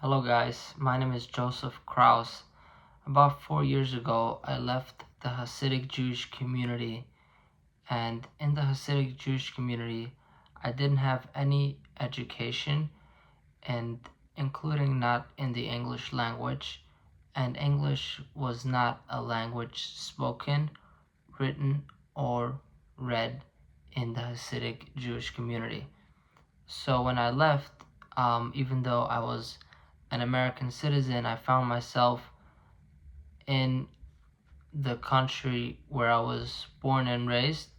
Hello guys, my name is Joseph Kraus. About 4 years ago, I left the Hasidic Jewish community, and in the Hasidic Jewish community, I didn't have any education, and including not in the English language, and English was not a language spoken, written, or read in the Hasidic Jewish community. So when I left, even though I was an American citizen, I found myself in the country where I was born and raised,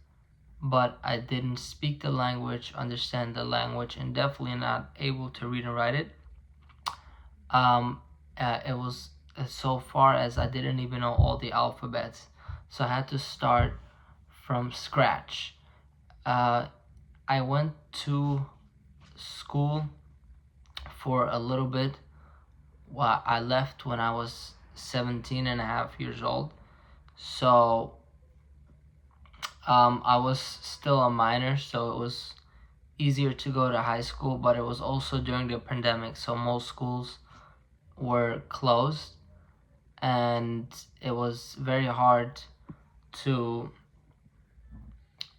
but I didn't speak the language, understand the language, and definitely not able to read and write it. It was so far as I didn't even know all the alphabets, so I had to start from scratch. I went to school for a little bit. Well, I left when I was 17 and a half years old. So I was still a minor, so it was easier to go to high school, but it was also during the pandemic, so most schools were closed, and it was very hard to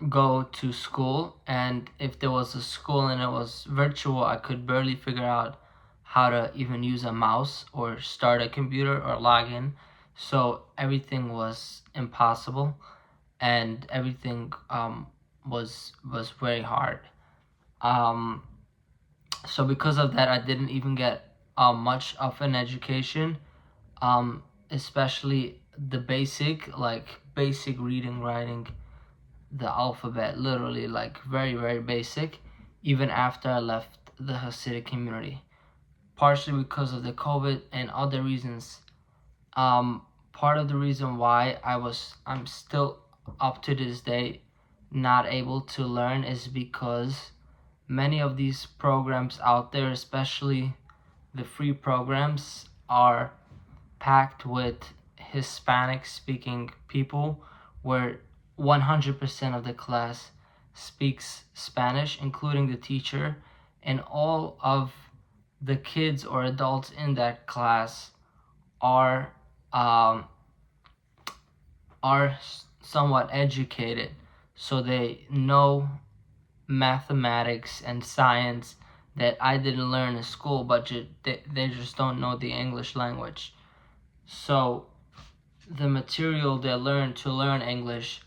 go to school. And if there was a school and it was virtual, I could barely figure out how to even use a mouse or start a computer or log in. So everything was impossible, and everything was very hard. Um, so because of that, I didn't even get much of an education, especially the basic reading, writing, the alphabet, literally like very, very basic, even after I left the Hasidic community. Partially because of the COVID and other reasons. Part of the reason why I'm still up to this day not able to learn is because many of these programs out there, especially the free programs, are packed with Hispanic speaking people, where 100% of the class speaks Spanish, including the teacher, and all of the kids or adults in that class are um, are somewhat educated, so they know mathematics and science that I didn't learn in school, but they just don't know the English language. So the material they learn to learn English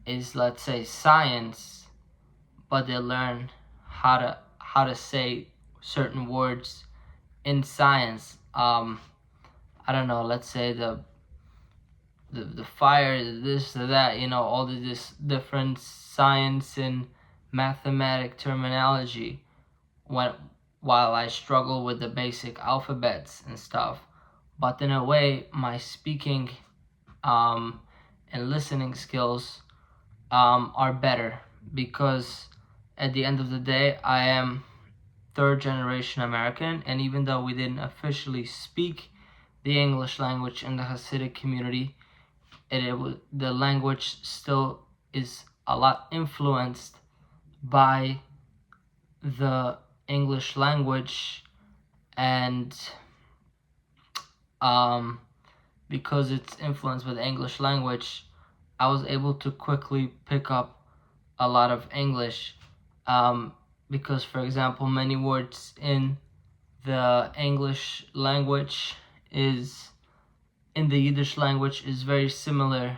is, let's say, science, but they learn how to say certain words in science. I don't know. Let's say the fire, this, the that. All of this different science and mathematic terminology. When while I struggle with the basic alphabets and stuff, but in a way, my speaking and listening skills are better, because at the end of the day, I am third generation American, and even though we didn't officially speak the English language in the Hasidic community, the language still is a lot influenced by the English language, and because it's influenced by the English language, I was able to quickly pick up a lot of English, because, for example, many words in the English language is in the Yiddish language is very similar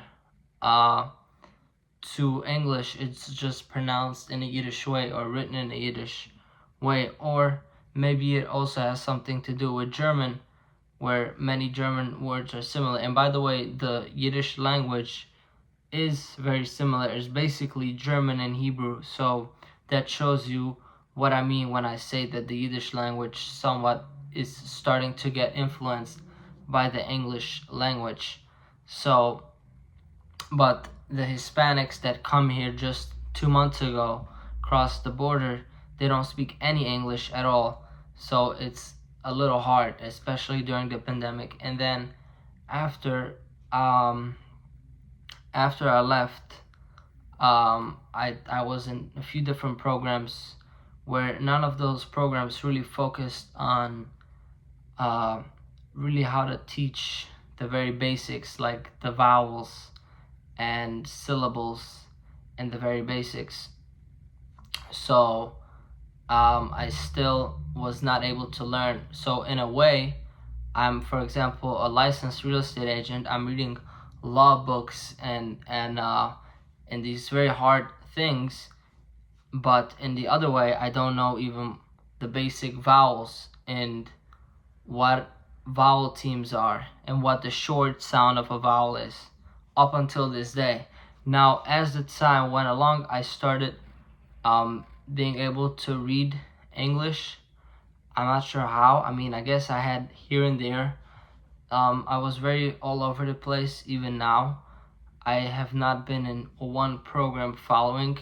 to English. It's just pronounced in a Yiddish way or written in a Yiddish way. Or maybe it also has something to do with German, where many German words are similar. And by the way, the Yiddish language is very similar. It's basically German and Hebrew. So that shows you what I mean when I say that the Yiddish language somewhat is starting to get influenced by the English language. So, but the Hispanics that come here just 2 months ago, crossed the border, they don't speak any English at all. So it's a little hard, especially during the pandemic. And then after after I left, I was in a few different programs where none of those programs really focused on uh, really how to teach the very basics, like the vowels and syllables and the very basics. So I still was not able to learn. So in a way, I'm, for example, a licensed real estate agent. I'm reading law books and these very hard things, but in the other way, I don't know even the basic vowels and what vowel teams are and what the short sound of a vowel is up until this day. Now, as the time went along, I started being able to read English. I'm not sure how. I mean, I guess I had here and there. I was very all over the place even now. I have not been in one program following.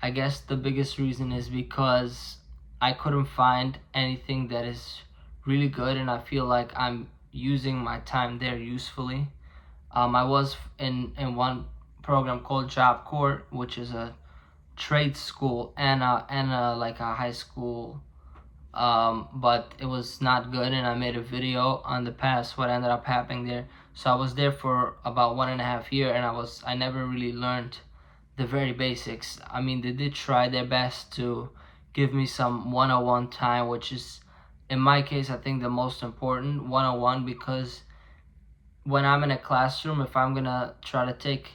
I guess the biggest reason is because I couldn't find anything that is really good, and I feel like I'm using my time there usefully. I was in one program called Job Corps, which is a trade school and like a high school, but it was not good, and I made a video on the past what ended up happening there. So I was there for about 1.5 years, and I never really learned the very basics. I mean, they did try their best to give me some 101 time, which is, in my case, I think the most important 101, because when I'm in a classroom, if I'm gonna try to take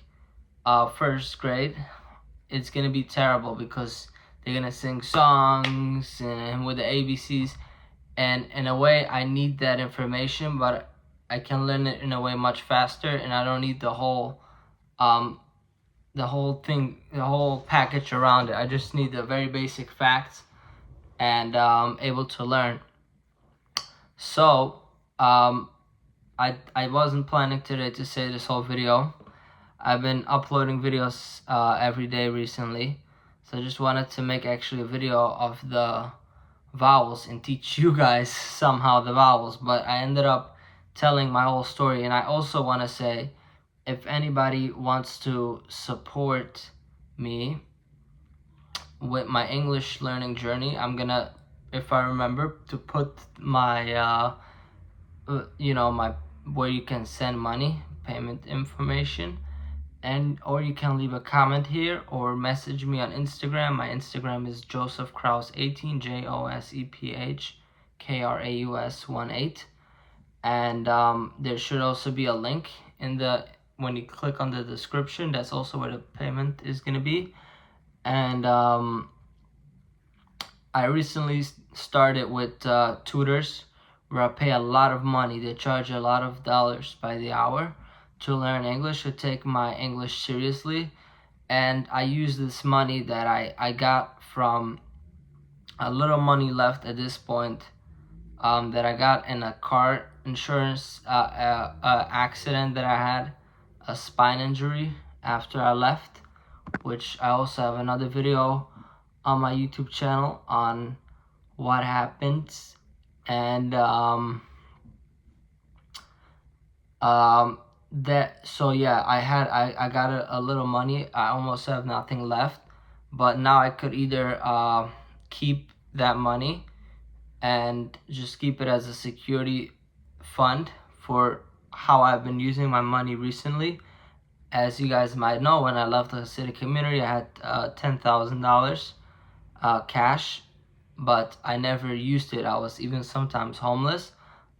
first grade, it's gonna be terrible because they're gonna sing songs and with the ABCs, and in a way I need that information, but I can learn it in a way much faster, and I don't need um the whole thing, the whole package around it. I just need the very basic facts and able to learn. So I wasn't planning today to say this whole video. I've been uploading videos every day recently, so I just wanted to make actually a video of the vowels and teach you guys somehow the vowels, but I ended up telling my whole story. And I also want to say, if anybody wants to support me with my English learning journey, I'm gonna, if I remember, to put my my where you can send money, payment information, and or you can leave a comment here or message me on Instagram. My Instagram is Joseph Kraus 18, Joseph Kraus 18, and there should also be a link in the when you click on the description. That's also where the payment is gonna be. And I recently started with tutors where I pay a lot of money. They charge a lot of dollars by the hour to learn English, to take my English seriously. And I use this money that I got from a little money left at this point, that I got in a car insurance accident that I had, a spine injury after I left, which I also have another video on my YouTube channel on what happens. And that, so yeah, I got a little money. I almost have nothing left, but now I could either keep that money and just keep it as a security fund for how I've been using my money recently. As you guys might know, when I left the city community, I had $10,000 cash, but I never used it. I was even sometimes homeless,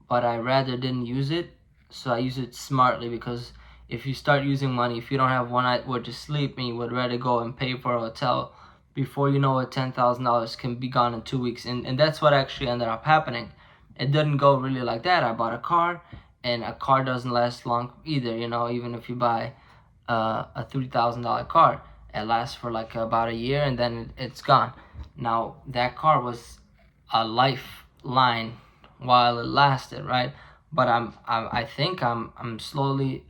but I rather didn't use it. So I use it smartly, because if you start using money, if you don't have one night where to sleep and you would rather go and pay for a hotel, before you know it, $10,000 can be gone in 2 weeks. And that's what actually ended up happening. It didn't go really like that. I bought a car, and a car doesn't last long either. Even if you buy a $3,000 car, it lasts for like about a year, and then it's gone. Now, that car was a lifeline while it lasted, right? But I think I'm slowly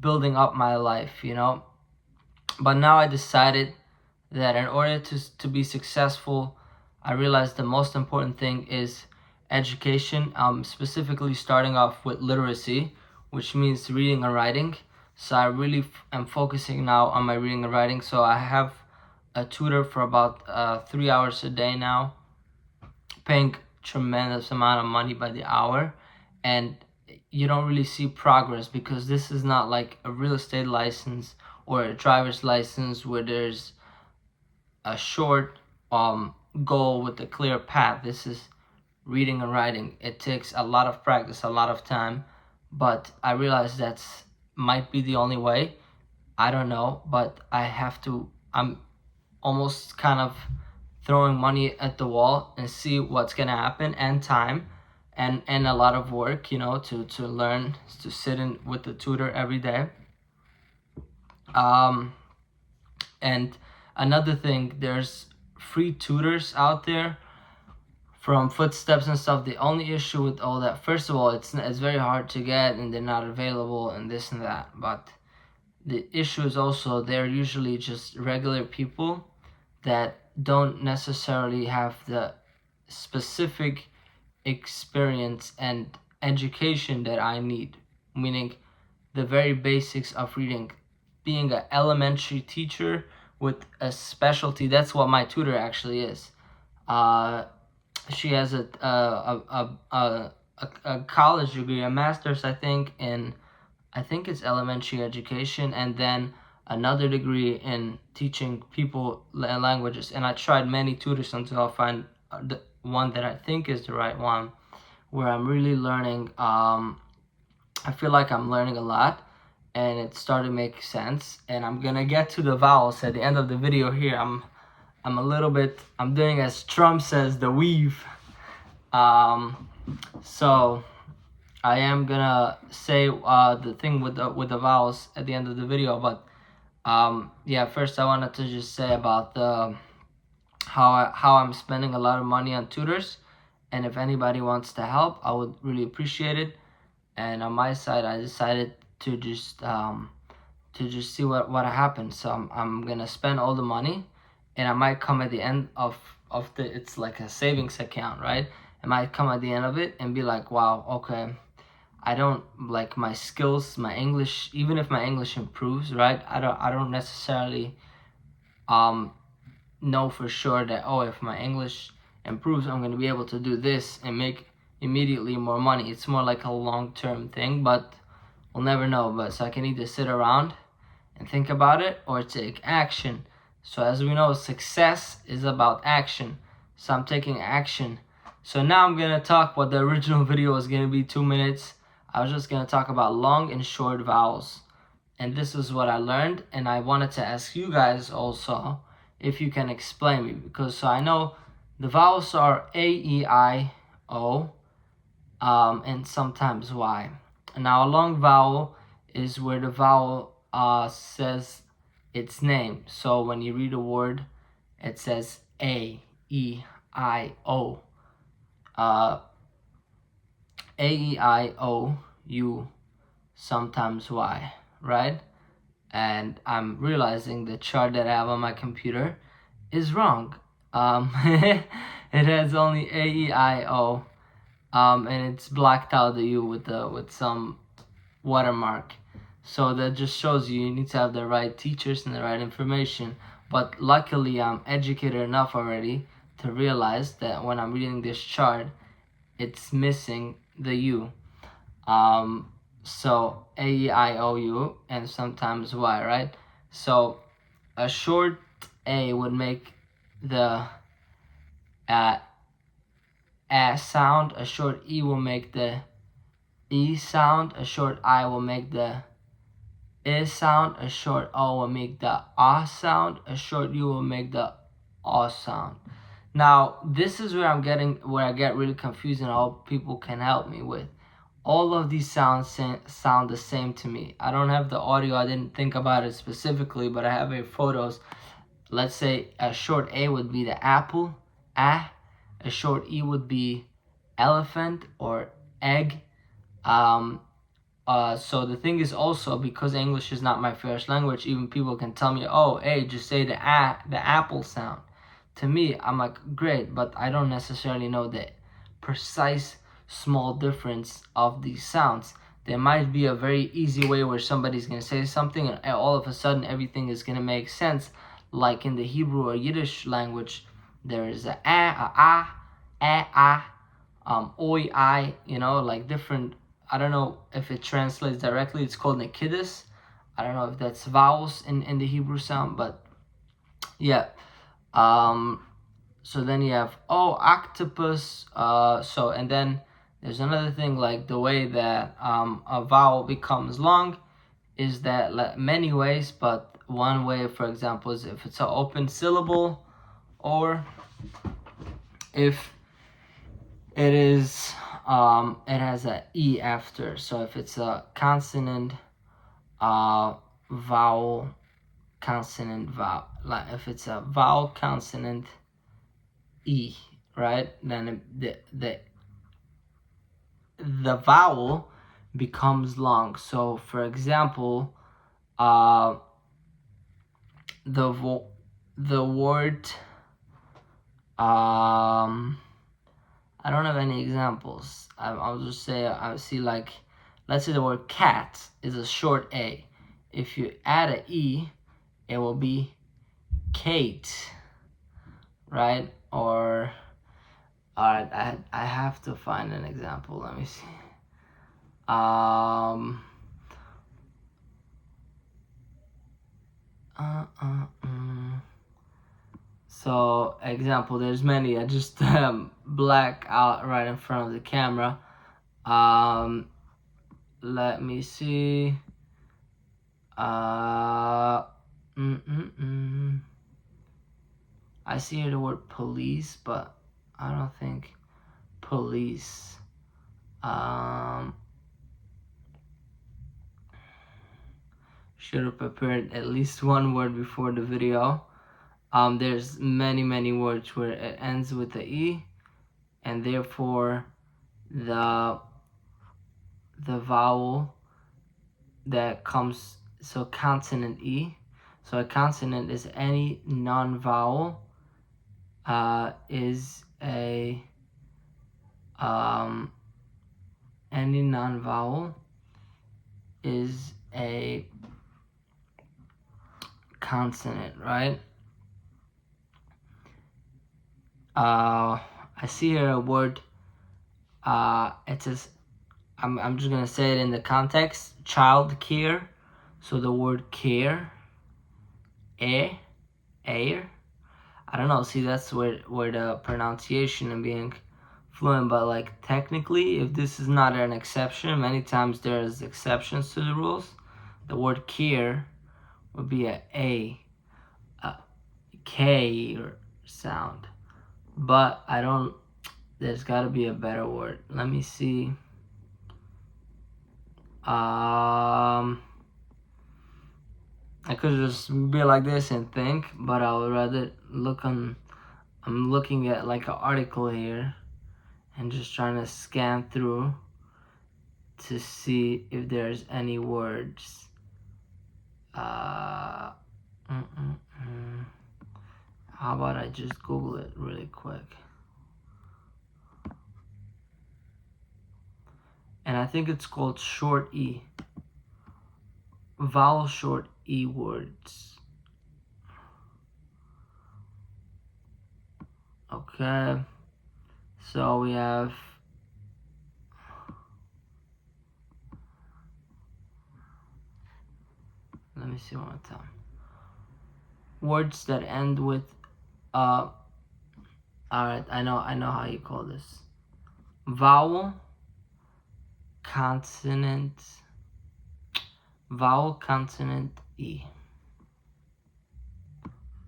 building up my life, But now I decided that in order to be successful, I realized the most important thing is education. Specifically starting off with literacy, which means reading and writing. So I really am focusing now on my reading and writing. So I have a tutor for about 3 hours a day now, paying tremendous amount of money by the hour, and you don't really see progress because this is not like a real estate license or a driver's license where there's a short goal with a clear path. This is reading and writing. It takes a lot of practice, a lot of time, but I realize that's might be the only way. I don't know, but I'm almost kind of throwing money at the wall and see what's gonna happen, and time and a lot of work, to learn, to sit in with the tutor every day. And another thing, there's free tutors out there from Footsteps and stuff. The only issue with all that, first of all, it's very hard to get and they're not available and this and that. But the issue is also they're usually just regular people that don't necessarily have the specific experience and education that I need, meaning the very basics of reading. Being an elementary teacher with a specialty, that's what my tutor actually is. She has a college degree, a master's, I think it's elementary education, and then another degree in teaching people languages. And I tried many tutors until I find the one that I think is the right one, where I'm really learning. I feel like I'm learning a lot, and it started to make sense. And I'm gonna get to the vowels at the end of the video here. I'm doing, as Trump says, the weave. So I am gonna say the thing with the vowels at the end of the video, but first I wanted to just say about the how I'm spending a lot of money on tutors, and if anybody wants to help, I would really appreciate it. And on my side, I decided to just see what happens. So I'm gonna spend all the money, and I might come at the end of it's like a savings account, right? I might come at the end of it and be like, wow, okay, I don't like my skills, my English, even if my English improves, right? I don't necessarily know for sure that, oh, if my English improves, I'm going to be able to do this and make immediately more money. It's more like a long-term thing, but we'll never know. But so I can either sit around and think about it or take action. So as we know, success is about action. So I'm taking action. So now I'm going to talk what the original video was going to be 2 minutes. I was just going to talk about long and short vowels. And this is what I learned. And I wanted to ask you guys also if you can explain me. Because so I know the vowels are A, E, I, O, and sometimes Y. Now a long vowel is where the vowel says its name. So when you read a word, it says A, E, I, O. A, E, I, O, U, sometimes Y, right? And I'm realizing the chart that I have on my computer is wrong. It has only A, E, I, O, and it's blacked out the U with some watermark. So that just shows you need to have the right teachers and the right information. But luckily, I'm educated enough already to realize that when I'm reading this chart, it's missing the U. So A, E, I, O, U, and sometimes Y, right? So a short A would make the A sound, a short E will make the E sound, a short I will make the I sound, a short O will make the A sound, a short U will make the A sound. Now, this is where I get really confused, and I hope people can help me with. All of these sounds sound the same to me. I don't have the audio, I didn't think about it specifically, but I have photos. Let's say a short A would be the apple, a short E would be elephant or egg. So the thing is also, because English is not my first language, even people can tell me, oh, hey, just say the apple sound. To me, I'm like, great, but I don't necessarily know the precise small difference of these sounds. There might be a very easy way where somebody's going to say something and all of a sudden everything is going to make sense. Like in the Hebrew or Yiddish language, there is a oi, I, like different. I don't know if it translates directly. It's called nikidus. I don't know if that's vowels in the Hebrew sound, but yeah. So then you have octopus. So and then there's another thing, like the way that a vowel becomes long is that many ways, but one way, for example, is if it's an open syllable, or if it is it has a e after. So if it's a consonant, vowel, consonant, vowel, like if it's a vowel, consonant, e, right, then the vowel becomes long. So for example, the word, I don't have any examples. I'll just say, I see, like, let's say the word cat is a short A. If you add an E, it will be Kate, right? Or, alright, I have to find an example. Let me see. Um, So, example, there's many. I just black out right in front of the camera. Let me see. I see here the word police, but I don't think police. Should have prepared at least one word before the video. There's many words where it ends with the E, and therefore the vowel that comes, so consonant E. So a consonant is any non-vowel, is a any non-vowel is a consonant, right? I see here a word. It says, I'm just gonna say it in the context. Child care. So the word care, air. I don't know. See, that's where the pronunciation and being fluent. But like technically, if this is not an exception, many times there's exceptions to the rules. The word care would be a K sound. But I don't. There's got to be a better word. Let me see. I could just be like this and think, but I would rather look on. I'm looking at like an article here and just trying to scan through to see if there's any words. How about I just Google it really quick? And I think it's called short E. Vowel short E words. Okay. So we have let me see one more time. Words that end with alright, I know how you call this. Vowel, consonant, vowel, consonant, E.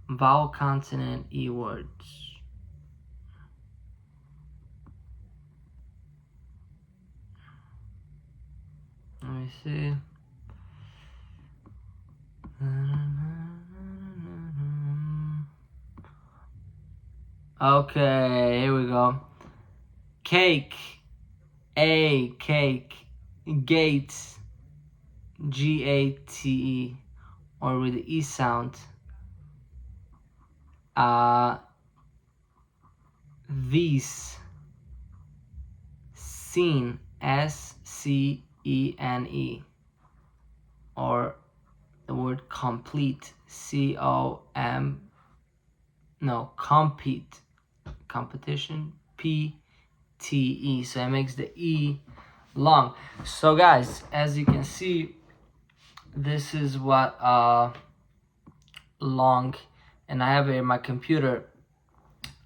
Vowel, consonant, E words. Let me see. Okay, here we go. Cake, A, cake. Gate, Gate, or with the E sound. These, scene, SCENE, or the word complete, compete, competition, PETE. T-E. So it makes the E long. So guys, as you can see, this is what long, and I have it in my computer.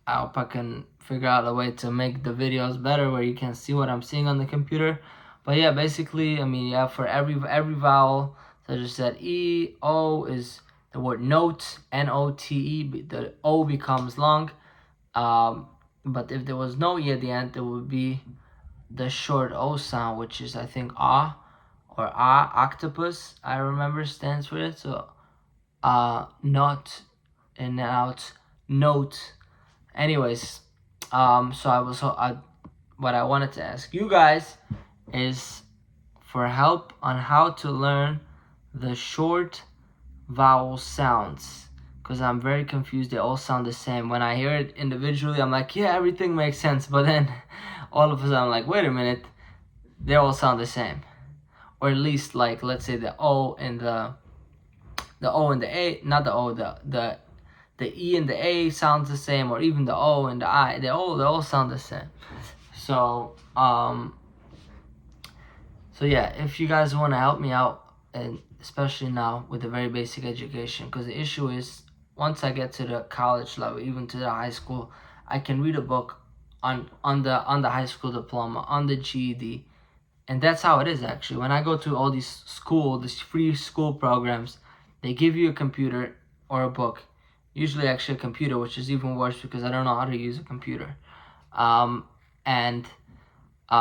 I hope I can figure out a way to make the videos better where you can see what I'm seeing on the computer. But yeah, basically, I mean, yeah, for every vowel, so I just said E, O is the word note, N-O-T-E, the O becomes long. But if there was no E at the end, it would be the short O sound, which is, I think, ah, or ah, octopus, I remember stands for it. So, not, and now it's note. Anyways, what I wanted to ask you guys is for help on how to learn the short vowel sounds, because I'm very confused. They all sound the same. When I hear it individually, I'm like, yeah, everything makes sense. But then all of a sudden I'm like, wait a minute, they all sound the same. Or at least, like, let's say the O and the O and the A, not the O, the E and the A sounds the same, or even the O and the I, they all sound the same. So so yeah, if you guys want to help me out, and especially now with the very basic education, because the issue is once I get to the college level, even to the high school, I can read a book on the high school diploma, on the GED, and that's how it is actually. When I go to all these free school programs, they give you a computer or a book, usually actually a computer, which is even worse because I don't know how to use a computer. And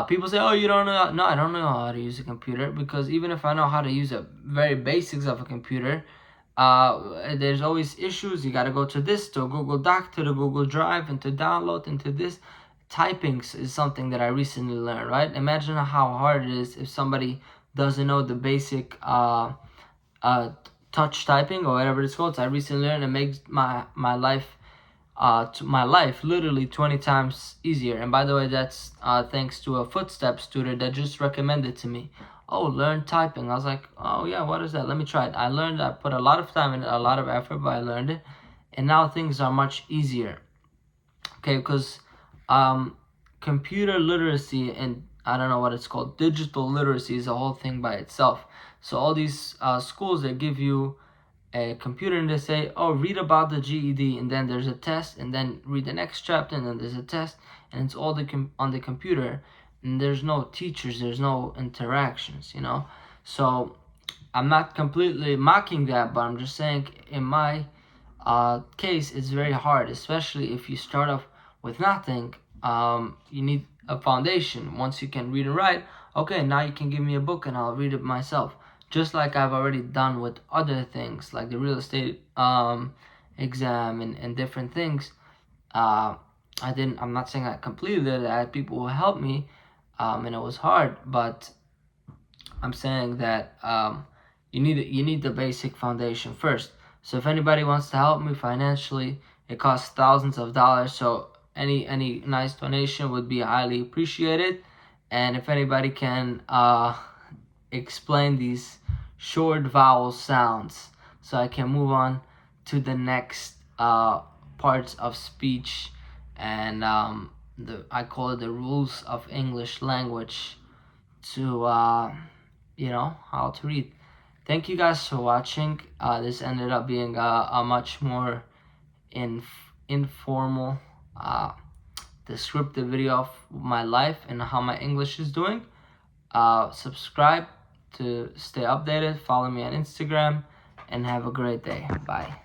people say, oh, you don't know. No, I don't know how to use a computer, because even if I know how to use the very basics of a computer, there's always issues. You got to go to Google Doc, to the Google Drive, and to download into this. Typing is something that I recently learned, right? Imagine how hard it is if somebody doesn't know the basic touch typing or whatever it's called. So I recently learned. It makes my life literally 20 times easier. And by the way, that's thanks to a footsteps tutor that just recommended to me, oh, learn typing. I was like, oh yeah, what is that? Let me try it. I learned. I put a lot of time and a lot of effort, but I learned it, and now things are much easier. Okay, because computer literacy, and I don't know what it's called, digital literacy, is a whole thing by itself. So all these schools that give you a computer and they say, oh, read about the GED, and then there's a test, and then read the next chapter, and then there's a test, and it's all on the computer, and there's no teachers, there's no interactions, So I'm not completely mocking that, but I'm just saying in my case, it's very hard, especially if you start off with nothing. You need a foundation. Once you can read and write, okay, now you can give me a book and I'll read it myself. Just like I've already done with other things, like the real estate exam and different things. I'm not saying I completed it. I had people who helped me, and it was hard, but I'm saying that you need the basic foundation first. So if anybody wants to help me financially, it costs thousands of dollars. So any nice donation would be highly appreciated. And if anybody can explain these short vowel sounds, so I can move on to the next parts of speech, and I call it the rules of English language, to how to read. Thank you guys for watching. This ended up being a much more informal descriptive video of my life and how my English is doing. Subscribe to stay updated, follow me on Instagram, and have a great day. Bye.